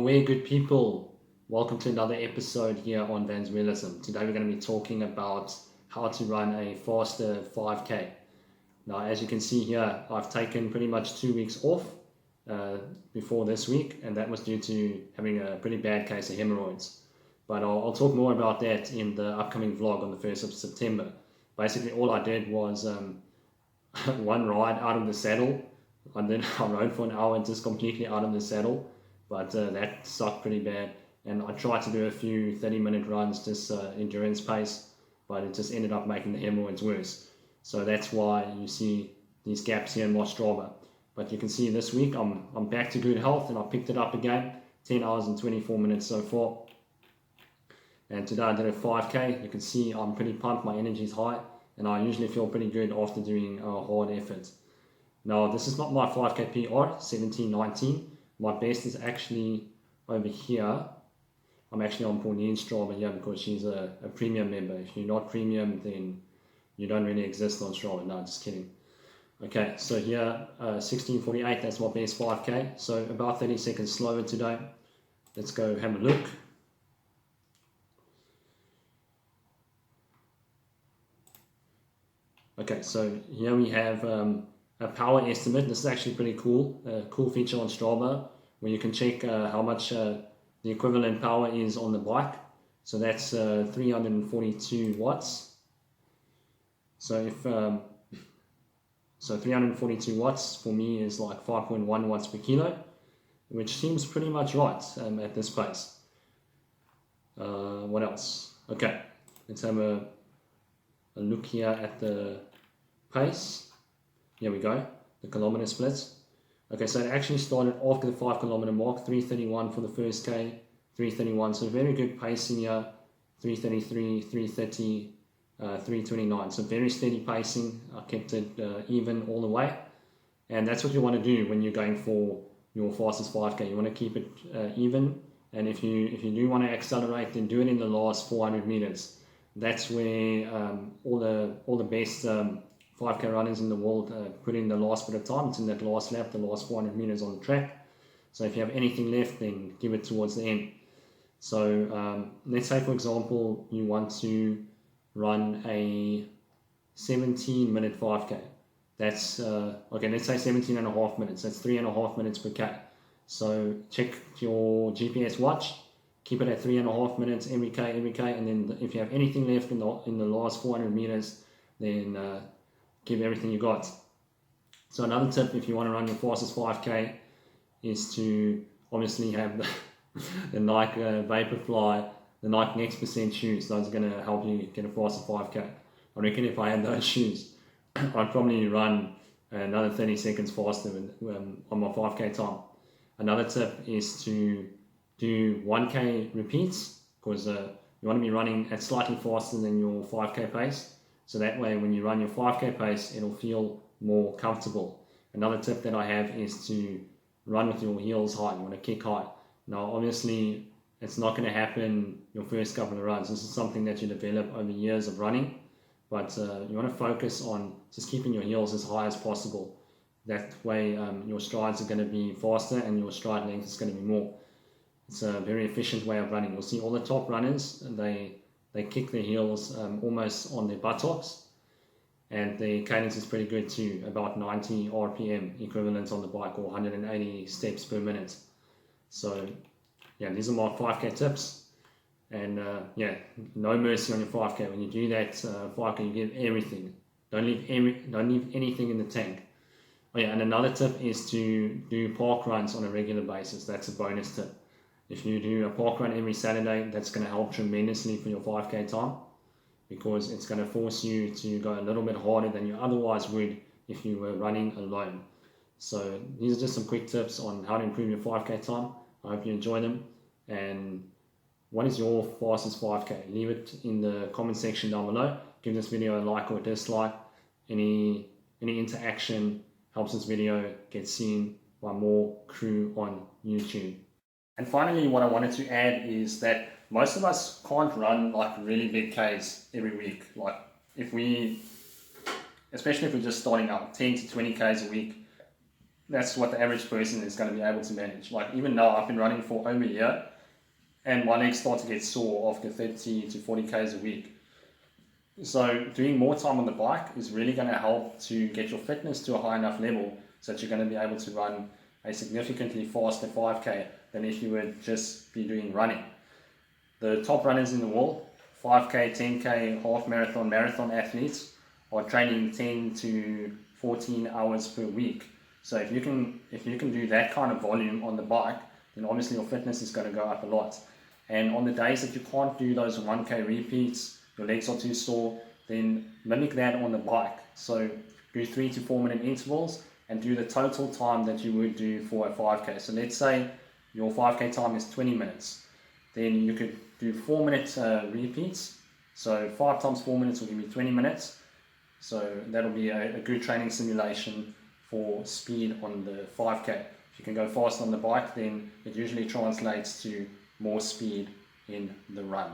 Aware good people, welcome to another episode here on Venezuelism. Today we're going to be talking about how to run a faster 5K. Now as you can see here, I've taken pretty much 2 weeks off before this week, and that was due to having a pretty bad case of hemorrhoids. But I'll talk more about that in the upcoming vlog on the 1st of September. Basically all I did was one ride out of the saddle, and then I rode for an hour just completely out of the saddle, but that sucked pretty bad. And I tried to do a few 30-minute runs, just endurance pace, but it just ended up making the hemorrhoids worse. So that's why you see these gaps here in my Strava. But you can see this week I'm back to good health, and I picked it up again, 10 hours and 24 minutes so far. And today I did a 5K. You can see I'm pretty pumped, my energy is high, and I usually feel pretty good after doing a hard effort. Now this is not my 5K PR, 17:19. My best is actually over here. I'm actually on Pauline's Strava here because she's a premium member. If you're not premium, then you don't really exist on Strava. No, just kidding. Okay, so here 16:48, that's my best 5K. So about 30 seconds slower today. Let's go have a look. Okay, so here we have a power estimate. This is actually pretty cool. A cool feature on Strava where you can check how much the equivalent power is on the bike. So that's 342 watts. So if 342 watts for me is like 5.1 watts per kilo, which seems pretty much right at this pace. What else? Okay, let's have a look here at the pace. Here we go, the kilometer splits. Okay, so it actually started after the 5 kilometer mark, 3:31 for the first K, 3:31, so very good pacing here, 3:33, 3:30, 3:29, so very steady pacing. I kept it even all the way, and that's what you want to do when you're going for your fastest 5K. You want to keep it even, and if you do want to accelerate, then do it in the last 400 meters. That's where all the best 5K runners in the world put in the last bit of time. It's in that last lap, the last 400 meters on the track. So if you have anything left, then give it towards the end. So let's say, for example, you want to run a 17-minute 5K. That's, okay, let's say 17 and a half minutes. That's 3.5 minutes per K. So check your GPS watch. Keep it at 3.5 minutes every K, and then if you have anything left in the last 400 meters, then give everything you got. So another tip, if you want to run your fastest 5K, is to obviously have the Nike Vaporfly, the Nike Next Percent shoes. Those are going to help you get a faster 5K. I reckon if I had those shoes, I'd probably run another 30 seconds faster on my 5K time. Another tip is to do 1K repeats, because you want to be running at slightly faster than your 5K pace. So that way when you run your 5K pace, it'll feel more comfortable. Another tip that I have is to run with your heels high. You want to kick high. Now obviously it's not going to happen your first couple of runs. This is something that you develop over years of running. But you want to focus on just keeping your heels as high as possible. That way your strides are going to be faster and your stride length is going to be more. It's a very efficient way of running. You'll see all the top runners, they kick their heels almost on their buttocks, and the cadence is pretty good too, about 90 RPM equivalent on the bike, or 180 steps per minute. So yeah, these are my 5K tips, and yeah, no mercy on your 5K. When you do that 5K, you give everything. Don't leave anything in the tank. Oh yeah, and another tip is to do park runs on a regular basis. That's a bonus tip. If you do a park run every Saturday, that's going to help tremendously for your 5K time, because it's going to force you to go a little bit harder than you otherwise would if you were running alone. So these are just some quick tips on how to improve your 5K time. I hope you enjoy them. And what is your fastest 5K? Leave it in the comment section down below. Give this video a like or a dislike. Any interaction helps this video get seen by more crew on YouTube. And finally, what I wanted to add is that most of us can't run like really big Ks every week. Like especially if we're just starting out, 10 to 20 Ks a week, that's what the average person is going to be able to manage. Like even now, I've been running for over a year, and my legs start to get sore after 30 to 40 Ks a week. So doing more time on the bike is really going to help to get your fitness to a high enough level so that you're going to be able to run a significantly faster 5K than if you would just be doing running. The top runners in the world, 5K, 10K, half marathon, marathon athletes, are training 10 to 14 hours per week. So if you can do that kind of volume on the bike, then obviously your fitness is going to go up a lot. And on the days that you can't do those 1K repeats, your legs are too sore, then mimic that on the bike. So do 3 to 4 minute intervals and do the total time that you would do for a 5K. So let's say your 5K time is 20 minutes. Then you could do 4 minute repeats. So 5 times 4 minutes will give you 20 minutes. So that'll be a good training simulation for speed on the 5K. If you can go fast on the bike, then it usually translates to more speed in the run.